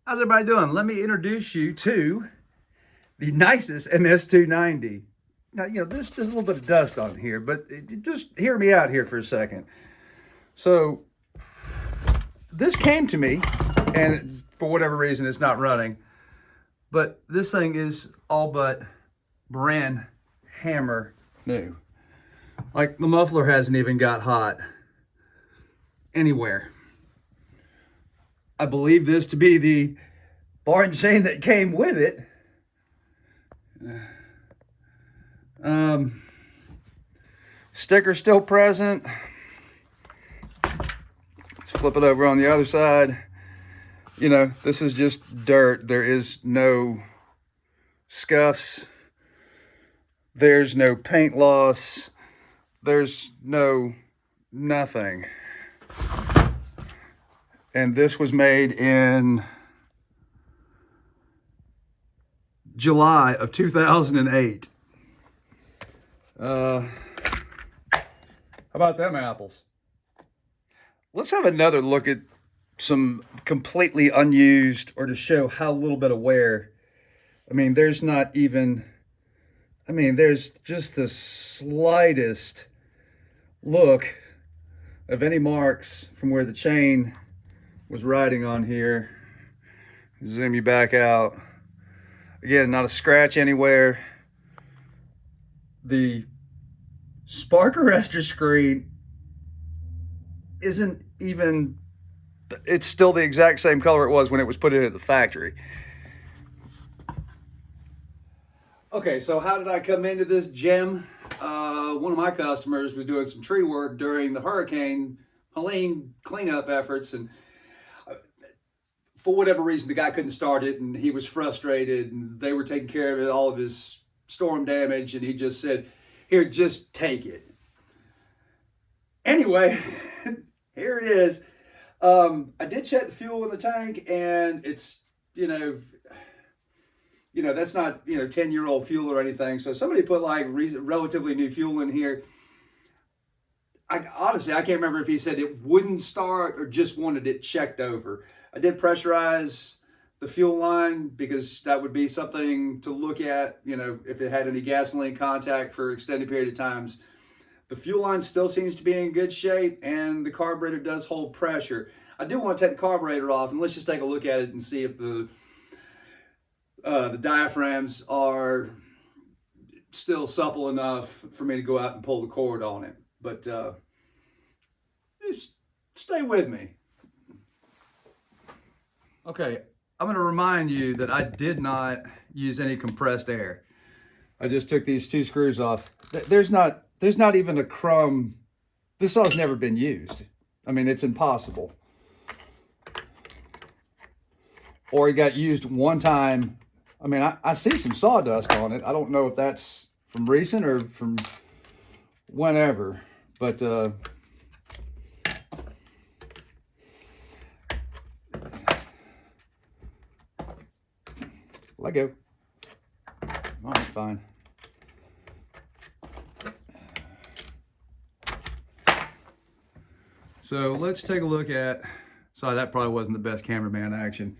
How's everybody doing? Let me introduce you to the nicest MS290. Now, there's a little bit of dust on here, but just hear me out here for a second. So, this came to me, and for whatever reason, it's not running, but this thing is all but brand hammer new. Like, the muffler hasn't even got hot anywhere. I believe this to be the bar and chain that came with it. Sticker still present. Let's flip it over on the other side. This is just dirt. There is no scuffs. There's no paint loss. There's no nothing. And this was made in July of 2008. How about them apples? Let's have another look at some completely unused, or to show how little bit of wear. There's not even, there's just the slightest look of any marks from where the chain was riding on here. Zoom you back out. Again, not a scratch anywhere. The spark arrestor screen isn't even, it's still the exact same color it was when it was put in at the factory. Okay, so how did I come into this gem? One of my customers was doing some tree work during the Hurricane Helene cleanup efforts, and for whatever reason, the guy couldn't start it, and he was frustrated, and they were taking care of all of his storm damage, and he just said, "Here, just take it." Anyway, here it is. I did check the fuel in the tank, and it's, that's not, 10-year-old fuel or anything. So somebody put like relatively new fuel in here. Honestly, I can't remember if he said it wouldn't start or just wanted it checked over. I did pressurize the fuel line because that would be something to look at, if it had any gasoline contact for extended period of times. The fuel line still seems to be in good shape, and the carburetor does hold pressure. I do want to take the carburetor off, and let's just take a look at it and see if the diaphragms are still supple enough for me to go out and pull the cord on it. But just stay with me. Okay, I'm going to remind you that I did not use any compressed air. I just took these two screws off. There's not even a crumb. This saw's never been used. It's impossible. Or it got used one time. I see some sawdust on it. I don't know if that's from recent or from whenever, but let go. All right, fine. So let's take a look at, sorry, that probably wasn't the best cameraman action.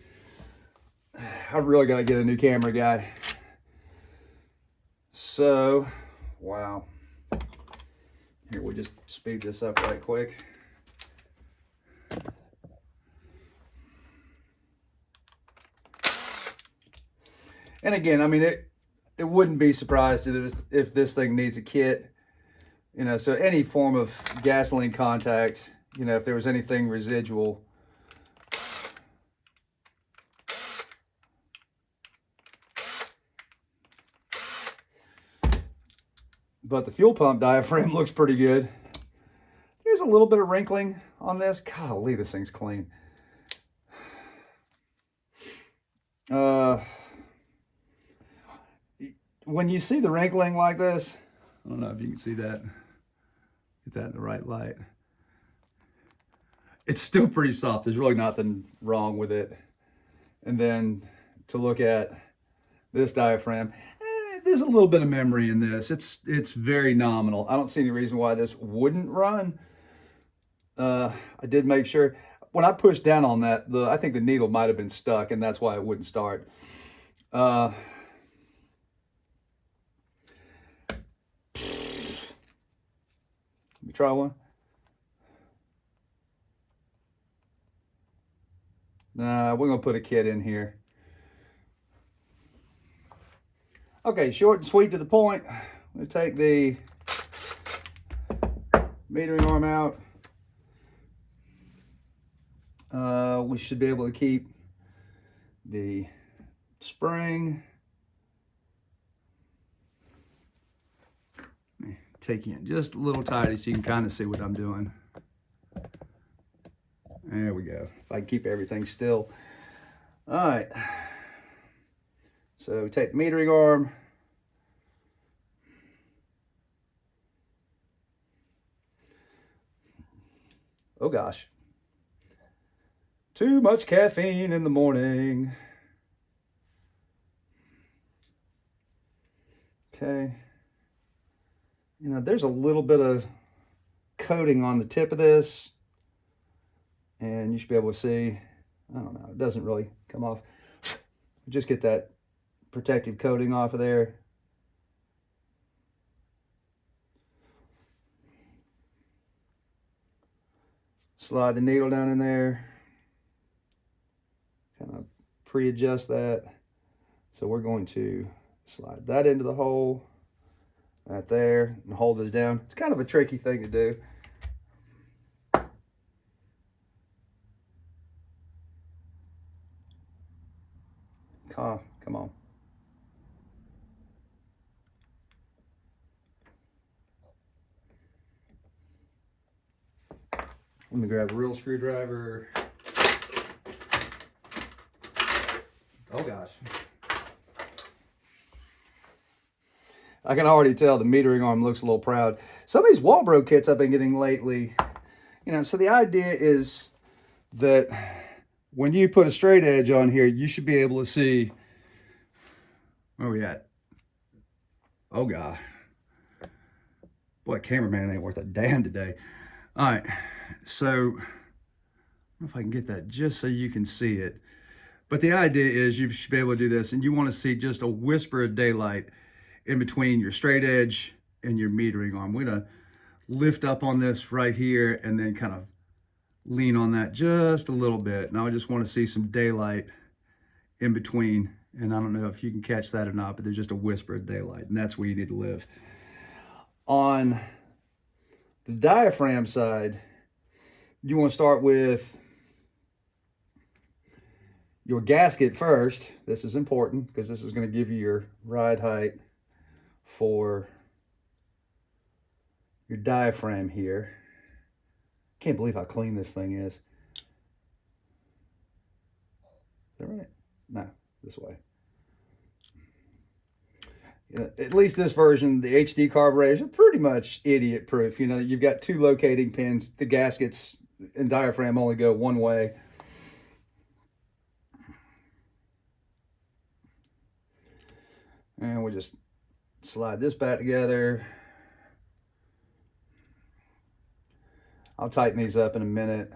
I really got to get a new camera guy. So, wow. Here, we'll just speed this up right quick. And again, it wouldn't be surprised if this thing needs a kit. So any form of gasoline contact, if there was anything residual. But the fuel pump diaphragm looks pretty good. There's a little bit of wrinkling on this. Golly, this thing's clean. When you see the wrinkling like this, I don't know if you can see that. Get that in the right light. It's still pretty soft. There's really nothing wrong with it. And then to look at this diaphragm, there's a little bit of memory in this. It's very nominal. I don't see any reason why this wouldn't run. I did make sure. when I pushed down on that, I think the needle might have been stuck, and that's why it wouldn't start. Let me try one. Nah, we're gonna put a kit in here. Okay, short and sweet to the point. We'll take the metering arm out. We should be able to keep the spring. Take in just a little tighty so you can kind of see what I'm doing. There we go. If I can keep everything still. All right. So we take the metering arm. Oh gosh. Too much caffeine in the morning. Okay. You know, there's a little bit of coating on the tip of this, and you should be able to see, I don't know, it doesn't really come off. Just get that protective coating off of there. Slide the needle down in there, kind of pre-adjust that. So we're going to slide that into the hole right there and hold this down. It's kind of a tricky thing to do. Come on. Let me grab a real screwdriver. Oh gosh. I can already tell the metering arm looks a little proud. Some of these Walbro kits I've been getting lately, you know, so the idea is that when you put a straight edge on here, you should be able to see, where are we at? Oh God. Boy, cameraman ain't worth a damn today. All right, so I don't know if I can get that just so you can see it. But the idea is you should be able to do this, and you want to see just a whisper of daylight in between your straight edge and your metering arm. We're gonna lift up on this right here and then kind of lean on that just a little bit. Now I just want to see some daylight in between, and I don't know if you can catch that or not, but there's just a whisper of daylight, and that's where you need to live. On the diaphragm side, you want to start with your gasket first. This is important because this is going to give you your ride height for your diaphragm here. Can't believe how clean this thing is. Is that right? No, this way. You know, at least this version, the HD carburetors are pretty much idiot proof. You know, you've got two locating pins. The gaskets and diaphragm only go one way. And we'll just slide this back together. I'll tighten these up in a minute.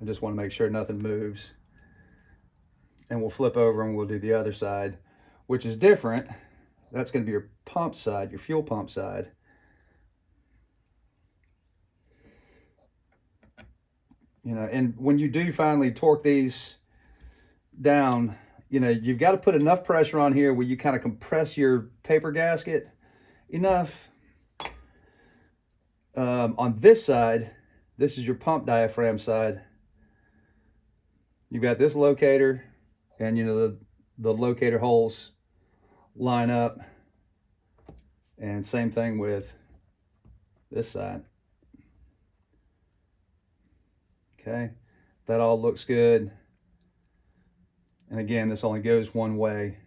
I just want to make sure nothing moves. And we'll flip over and we'll do the other side, which is different. That's going to be your pump side, your fuel pump side. You know, and when you do finally torque these down, you know, you've got to put enough pressure on here where you kind of compress your paper gasket enough. On this side, this is your pump diaphragm side. You've got this locator, and you know the locator holes line up, and same thing with this side. Okay, that all looks good. And again, this only goes one way,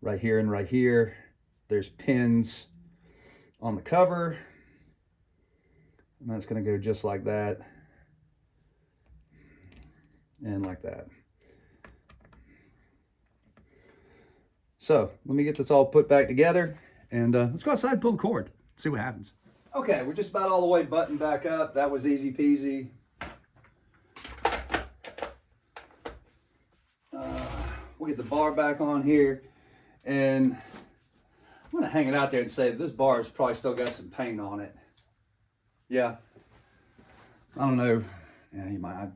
right here and right here. There's pins on the cover, and that's going to go just like that and like that. So let me get this all put back together, and let's go outside and pull the cord, see what happens. Okay, we're just about all the way buttoned back up. That was easy peasy. We'll get the bar back on here, and I'm gonna hang it out there and say this bar has probably still got some paint on it. Yeah, I don't know. Yeah, you might.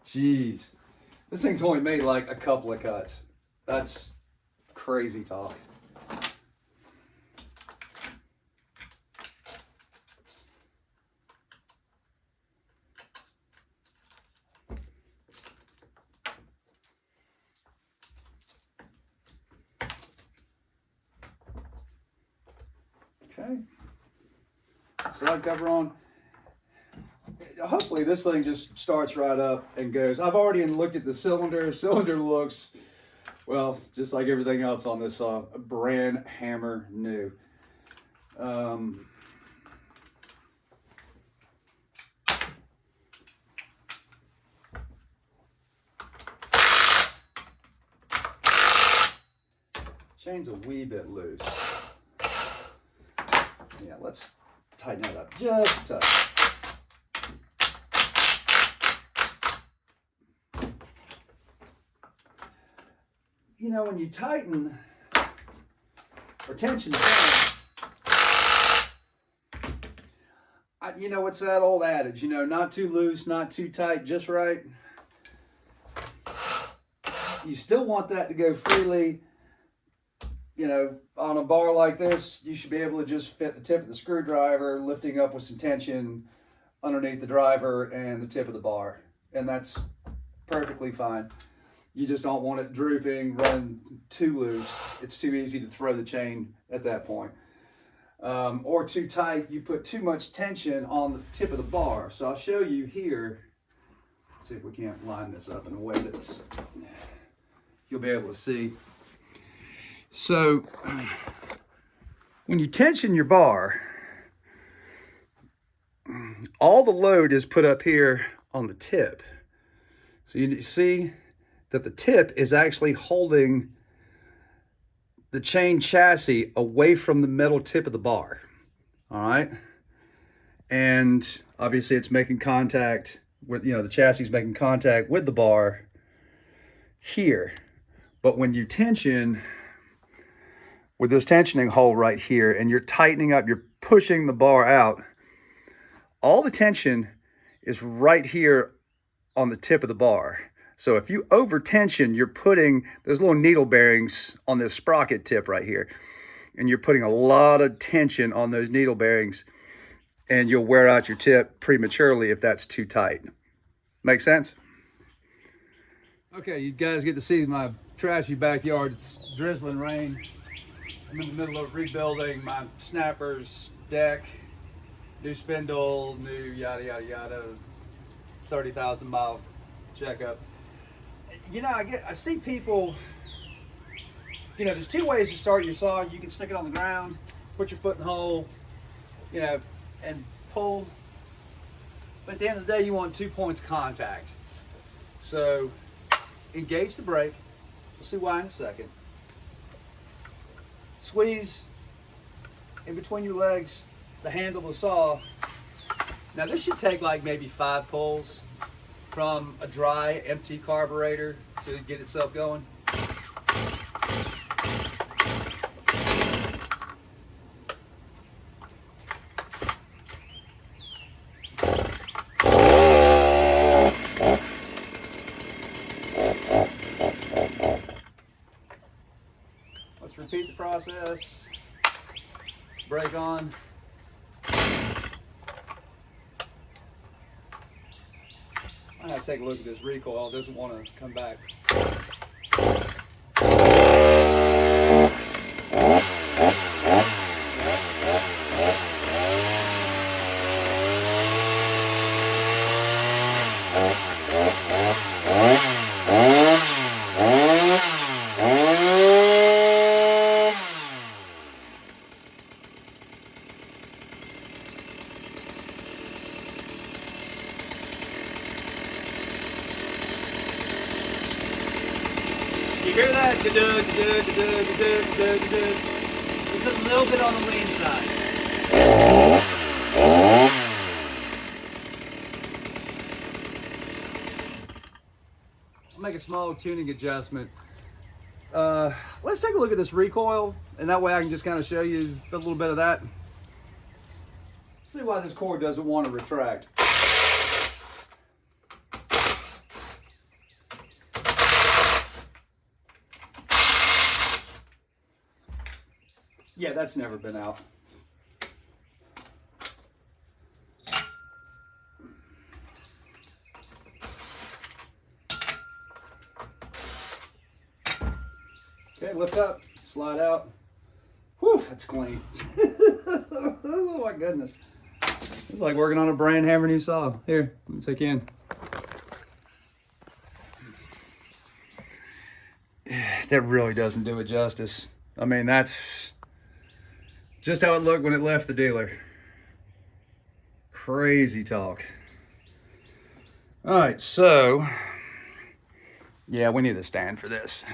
Jeez, this thing's only made like a couple of cuts. That's crazy talk. Okay, slide cover on. Hopefully this thing just starts right up and goes. I've already looked at the cylinder. Cylinder looks, well, just like everything else on this saw, brand hammer new. Chain's a wee bit loose. Yeah, let's tighten that up just a touch. You know, when you tighten or tension down, you know, it's that old adage, you know, not too loose, not too tight, just right. You still want that to go freely. You know, on a bar like this, you should be able to just fit the tip of the screwdriver, lifting up with some tension underneath the driver and the tip of the bar. And that's perfectly fine. You just don't want it drooping, running too loose. It's too easy to throw the chain at that point. Or too tight, you put too much tension on the tip of the bar. So I'll show you here. Let's see if we can't line this up in a way that's you'll be able to see. So when you tension your bar, all the load is put up here on the tip. So you see that the tip is actually holding the chain chassis away from the metal tip of the bar. All right. And obviously it's making contact with, you know, the chassis is making contact with the bar here. But when you tension with this tensioning hole right here and you're tightening up, you're pushing the bar out, all the tension is right here on the tip of the bar. So if you over tension, you're putting, there's little needle bearings on this sprocket tip right here, and you're putting a lot of tension on those needle bearings, and you'll wear out your tip prematurely if that's too tight. Make sense? Okay, you guys get to see my trashy backyard. It's drizzling rain. I'm in the middle of rebuilding my snappers, deck, new spindle, new yada yada yada, 30,000 mile checkup. You know, I see people, you know, there's two ways to start your saw. You can stick it on the ground, put your foot in the hole, you know, and pull. But at the end of the day, you want 2 points of contact. So engage the brake. We'll see why in a second. Squeeze in between your legs the handle of the saw. Now this should take like maybe 5 pulls from a dry, empty carburetor to get itself going. Let's repeat the process. Brake on. I have to take a look at this recoil. It doesn't want to come back. You hear that? It's a little bit on the lean side. make a small tuning adjustment. Let's take a look at this recoil, and that way I can just kind of show you a little bit of that. See why this cord doesn't want to retract. Yeah, that's never been out. Okay, lift up, slide out. Whew, that's clean. Oh my goodness. It's like working on a brand hammer new saw. Here, let me take you in. That really doesn't do it justice. I mean, that's just how it looked when it left the dealer. Crazy talk. All right, so yeah, we need a stand for this.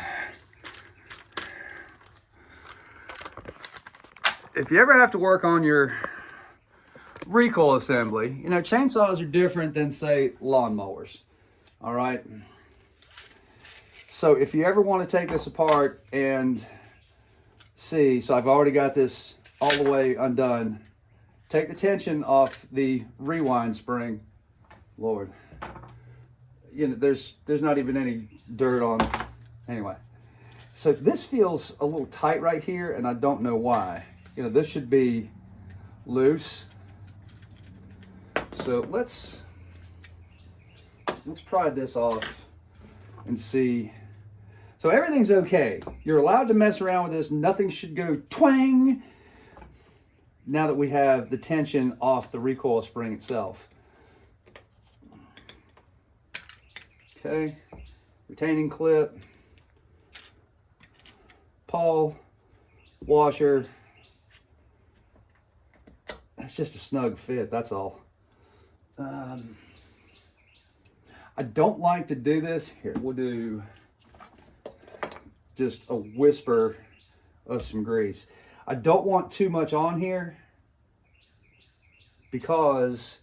If you ever have to work on your recoil assembly, you know, chainsaws are different than, say, lawnmowers. All right. So if you ever want to take this apart and see, so I've already got this all the way undone. Take the tension off the rewind spring. Lord, you know, there's not even any dirt on. Anyway, so this feels a little tight right here, and I don't know why. You know, this should be loose. So let's pry this off and see. So everything's okay. You're allowed to mess around with this. Nothing should go twang now that we have the tension off the recoil spring itself. Okay, retaining clip, pawl, washer. That's just a snug fit, that's all. I don't like to do this. Here, we'll do just a whisper of some grease. I don't want too much on here, because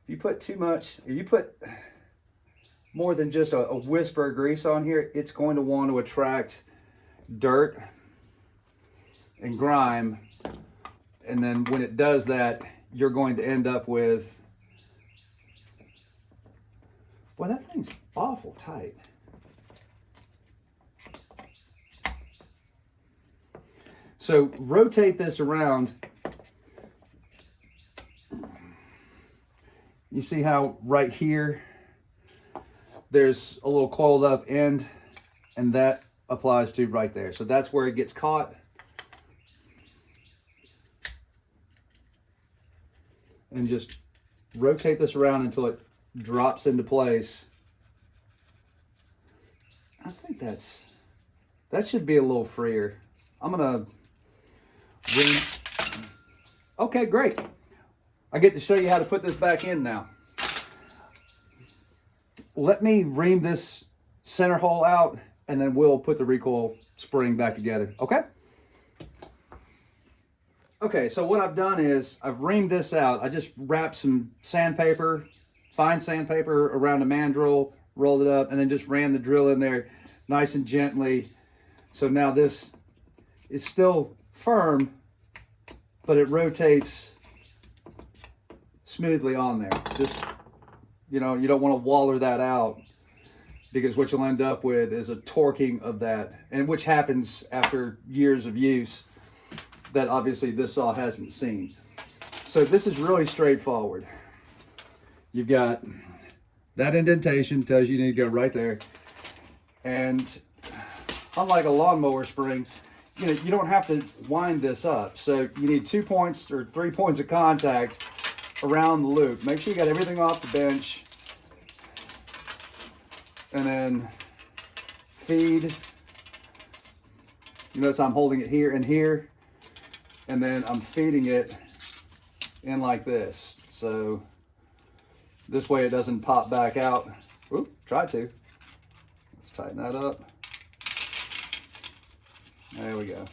if you put too much, if you put more than just a whisper of grease on here, it's going to want to attract dirt and grime. And then when it does that, you're going to end up with, boy, that thing's awful tight. So rotate this around. You see how right here, there's a little coiled up end, and that applies to right there. So that's where it gets caught. And just rotate this around until it drops into place. I think that should be a little freer. I'm gonna okay, great. I get to show you how to put this back in now. Let me ream this center hole out, and then we'll put the recoil spring back together, okay? Okay, so what I've done is I've reamed this out. I just wrapped some sandpaper, fine sandpaper around a mandrel, rolled it up, and then just ran the drill in there nice and gently. So now this is still firm, but it rotates smoothly on there. Just, you know, you don't want to waller that out, because what you'll end up with is a torquing of that, and which happens after years of use that obviously this saw hasn't seen. So this is really straightforward. You've got that indentation, tells you need to go right there. And unlike a lawnmower spring, you know, you don't have to wind this up. So you need 2 points or 3 points of contact around the loop. Make sure you got everything off the bench. And then feed. You notice I'm holding it here and here. And then I'm feeding it in like this. So this way it doesn't pop back out. Oop, try to. Let's tighten that up. There we go.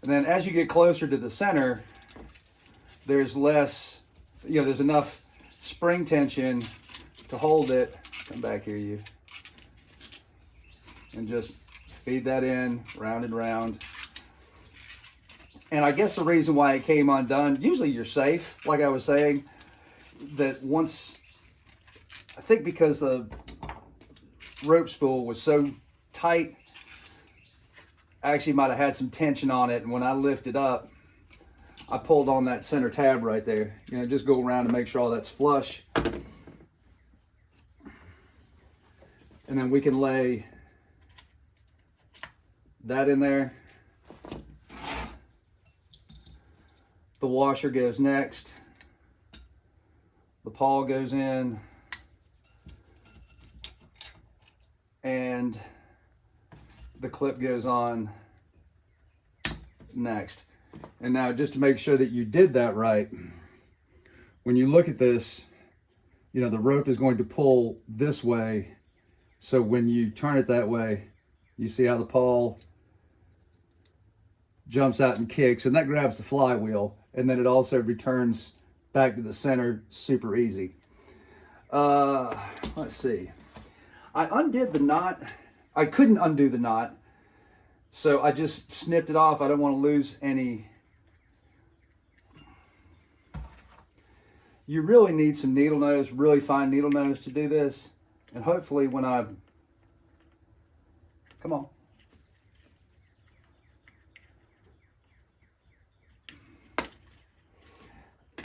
And then as you get closer to the center, there's less, you know, there's enough spring tension to hold it, come back here you, and just feed that in round and round. And I guess the reason why it came undone, usually you're safe, like I was saying, that once, I think because the rope spool was so tight, I actually might have had some tension on it, and when I lifted up, I pulled on that center tab right there. You know, just go around and make sure all that's flush. And then we can lay that in there. The washer goes next. The pawl goes in. And the clip goes on next. And now, just to make sure that you did that right, when you look at this, you know, the rope is going to pull this way. So when you turn it that way, you see how the pawl jumps out and kicks, and that grabs the flywheel, and then it also returns back to the center super easy. Let's see. I undid the knot. I couldn't undo the knot, so I just snipped it off. I don't want to lose any. You really need some needle nose, really fine needle nose to do this. And hopefully when I, come on.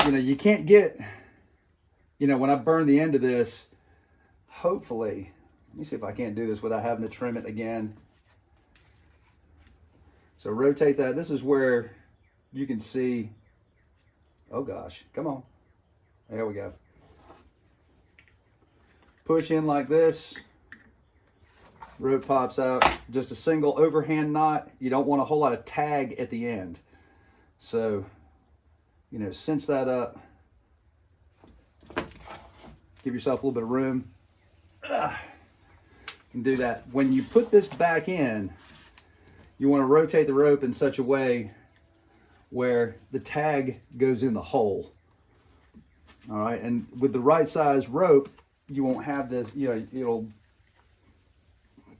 You know, you can't get, you know, when I burn the end of this, hopefully, let me see if I can't do this without having to trim it again. So rotate that. This is where you can see, oh gosh, come on. There we go. Push in like this. Rope pops out. Just a single overhand knot. You don't want a whole lot of tag at the end. So, you know, cinch that up. Give yourself a little bit of room. And do that. When you put this back in, you want to rotate the rope in such a way where the tag goes in the hole. All right, and with the right size rope, you won't have this, you know, it'll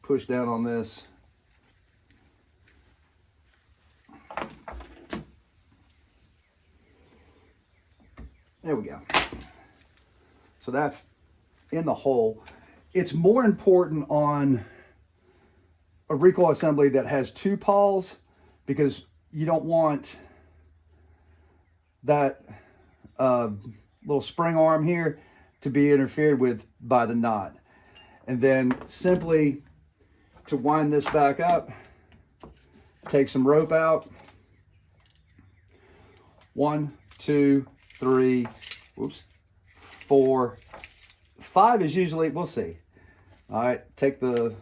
push down on this. There we go. So that's in the hole. It's more important on a recoil assembly that has two pawls, because you don't want that little spring arm here to be interfered with by the knot. And then simply to wind this back up, take some rope out. 1, 2, 3, whoops, 4, 5 is usually, we'll see. All right, take the,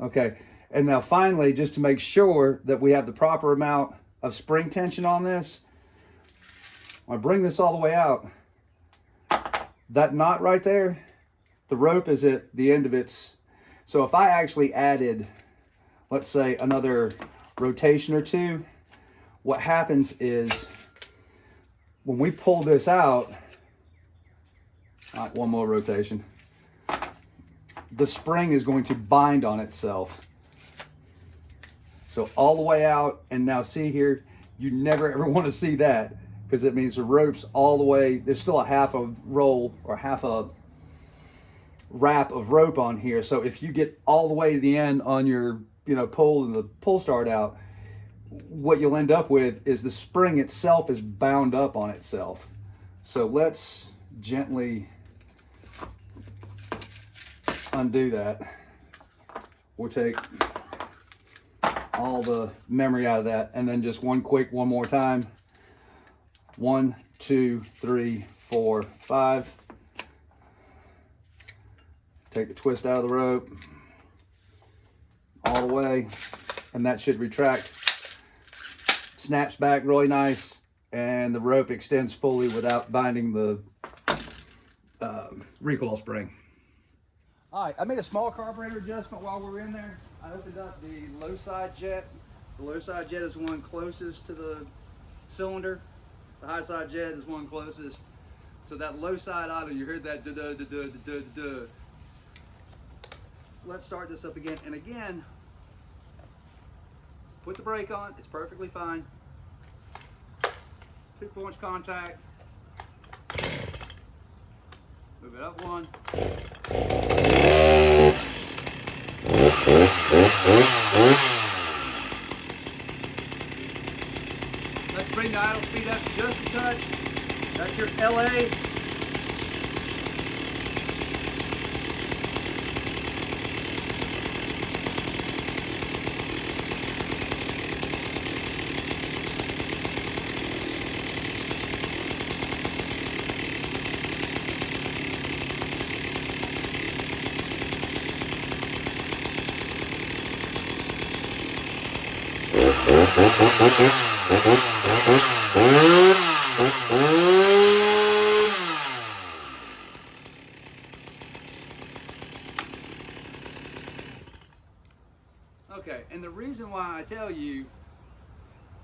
okay. And now finally, just to make sure that we have the proper amount of spring tension on this, I bring this all the way out. That knot right there, the rope is at the end of its, so if I actually added, let's say, another rotation or two, what happens is when we pull this out, all right, one more rotation, the spring is going to bind on itself. So all the way out, and now see here, you never ever want to see that, because it means the rope's all the way, there's still a half a roll or half a wrap of rope on here. So if you get all the way to the end on your, you know, pull and the pull start out, what you'll end up with is the spring itself is bound up on itself. So let's gently undo that. We'll take all the memory out of that, and then just one more time. 1, 2, 3, 4, 5. Take the twist out of the rope all the way, and that should retract. Snaps back really nice, and the rope extends fully without binding the recoil spring. All right, I made a small carburetor adjustment while we were in there. I opened up the low side jet. The low side jet is the one closest to the cylinder. The high side jet is one closest. So that low side idle, you heard that duh. Let's start this up again. And again, put the brake on, it's perfectly fine. 2 points contact. Move it up one. Let's bring the idle speed up just a touch. That's your LA. Okay, and the reason why I tell you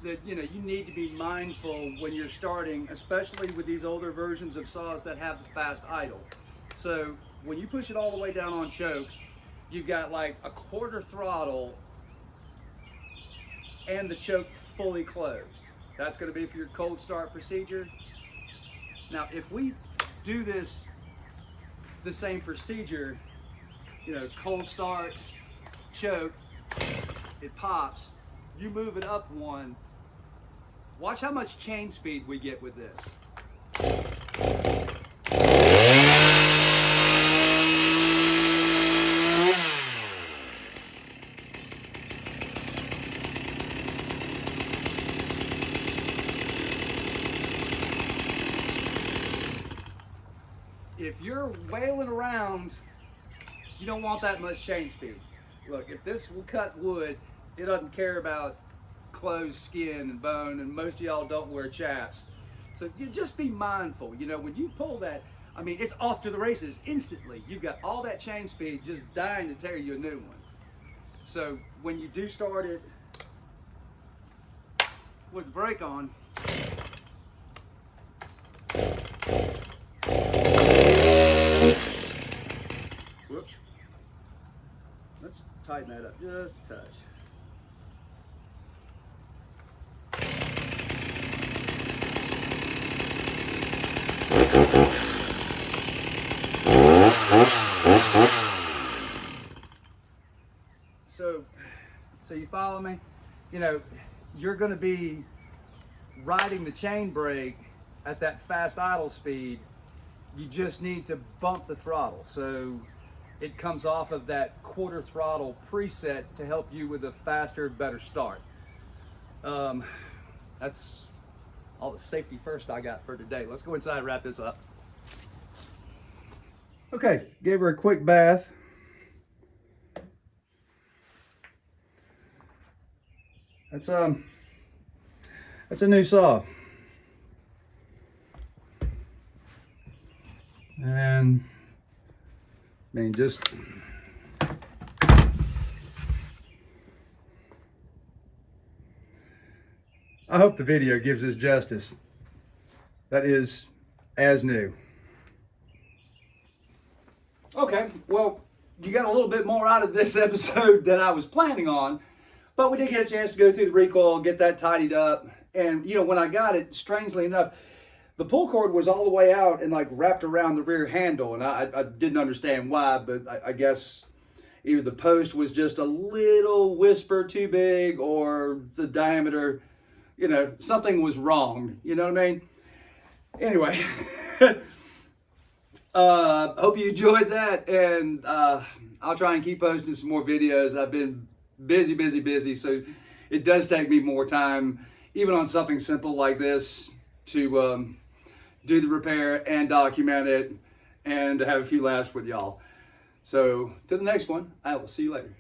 that you need to be mindful when you're starting, especially with these older versions of saws that have the fast idle. So when you push it all the way down on choke, you've got like a quarter throttle and the choke fully closed. That's going to be for your cold start procedure. Now, if we do this, the same procedure, cold start, choke, it pops, you move it up one, watch how much chain speed we get with this. If you're wailing around, you don't want that much chain speed. Look, if this will cut wood, it doesn't care about closed skin and bone, and most of y'all don't wear chaps. So you just be mindful, when you pull that, I mean, it's off to the races instantly. You've got all that chain speed just dying to tear you a new one. So when you do start it with the brake on, whoops, let's tighten that up just a touch. So you follow me? You're going to be riding the chain brake at that fast idle speed. You just need to bump the throttle. So it comes off of that quarter throttle preset to help you with a faster, better start. That's all the safety first I got for today. Let's go inside and wrap this up. Okay, gave her a quick bath. That's a new saw. And I mean, just I hope the video gives us justice. That is as new. Okay, well, you got a little bit more out of this episode than I was planning on, but we did get a chance to go through the recoil, get that tidied up. And when I got it, strangely enough, the pull cord was all the way out and like wrapped around the rear handle, and I didn't understand why, but I guess either the post was just a little whisper too big, or the diameter, something was wrong. You know what I mean? Anyway, hope you enjoyed that, and I'll try and keep posting some more videos. I've been busy, so it does take me more time, even on something simple like this, to do the repair and document it and have a few laughs with y'all. So, to the next one, I will see you later.